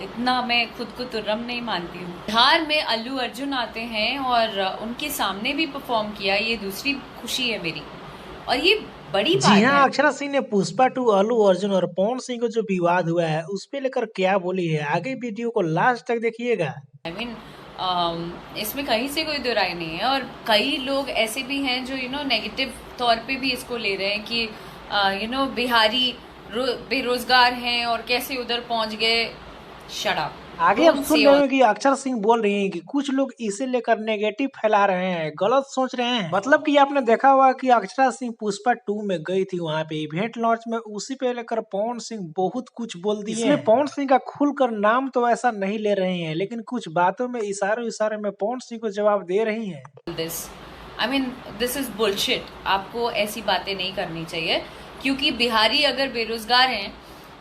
इतना मैं खुद को तुर्रम नहीं मानती हूँ। बिहार में अल्लू अर्जुन आते हैं और उनके सामने भी परफॉर्म किया, ये दूसरी खुशी है मेरी, और ये बड़ी जी बात है। हाँ, अक्षरा सिंह ने पुष्पा 2 अल्लू अर्जुन और पवन सिंह को जो विवाद हुआ है उस पे लेकर क्या बोली है, आगे वीडियो को लास्ट तक देखिएगा। आई मीन इसमें कहीं से कोई दुराई नहीं है, और कई लोग ऐसे भी हैं जो नेगेटिव तौर पे भी इसको ले रहे हैं कि बिहारी बेरोजगार हैं और कैसे उधर पहुंच गए। शट अप, आगे अब डोंट सुन से रहे ऑल। हो कि अक्षर सिंह बोल रही हैं कि कुछ लोग इसे लेकर नेगेटिव फैला रहे हैं, गलत सोच रहे हैं। मतलब कि आपने देखा होगा कि अक्षरा सिंह पुष्पा 2 में गई थी वहां पे इवेंट लॉन्च में, उसी पे लेकर पवन सिंह बहुत कुछ बोल दिए हैं। इसमें पवन सिंह का खुलकर नाम तो ऐसा नहीं ले रहे हैं, लेकिन कुछ बातों में इशारों इशारे में पवन सिंह को जवाब दे रही हैं। This I mean this is bullshit. आपको ऐसी बातें नहीं करनी चाहिए, क्योंकि बिहारी अगर बेरोजगार हैं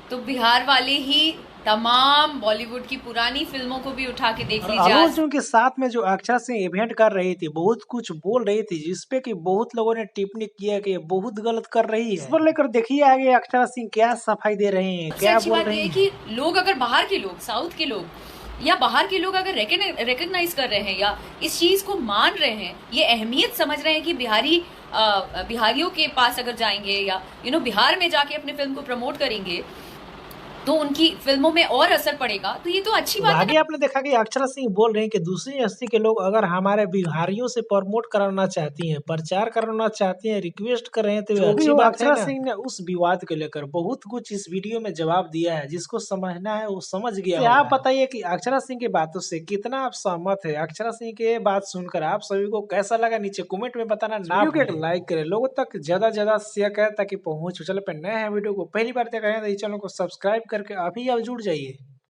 तो बिहार वाले ही तमाम बॉलीवुड की पुरानी फिल्मों को भी उठा के देख और लीजिए अल्लू आज। अर्जुन के साथ में जो अक्षरा सिंह इवेंट कर रही थी, बहुत कुछ बोल रही थी, जिसपे कि बहुत लोगों ने टिप्पणी किया कि ये बहुत गलत कर रही है। इस पर लेकर देखिए आगे अक्षरा सिंह क्या सफाई दे रहे हैं, सबसे क्या अच्छी बोल बात यह है रही कि हैं। लोग, अगर बाहर के लोग, साउथ के लोग या बाहर के लोग अगर रिकग्नाइज कर रहे हैं या इस चीज को मान रहे हैं, ये अहमियत समझ रहे हैं कि बिहारियों के पास अगर जाएंगे या बिहार में जाके अपने फिल्म को प्रमोट करेंगे तो उनकी फिल्मों में और असर पड़ेगा, तो ये तो अच्छी तो बात है आगे ना। आपने देखा कि अक्षरा सिंह बोल रहे हैं कि दूसरी हस्ती के लोग अगर हमारे बिहारियों से प्रमोट कराना चाहती हैं, प्रचार कराना चाहती हैं, रिक्वेस्ट कर रहे हैं, तो ये अच्छी बात है। अक्षरा सिंह ने उस विवाद को लेकर बहुत कुछ इस वीडियो में जवाब दिया है, जिसको समझना है वो समझ गया होगा। आप बताइए कि अक्षरा सिंह की बातों से कितना आप सहमत है। अक्षरा सिंह की ये बात सुनकर आप सभी को कैसा लगा, नीचे कमेंट में बताना ना भूलें। वीडियो को एक लाइक करें, लोगों तक ज्यादा से ज्यादा शेयर करें ताकि पहुंच चैनल पर नए हैं वीडियो को पहली बार देख रहे हैं तो इस चैनल को सब्सक्राइब करके अभी आप जुड़ जाइए।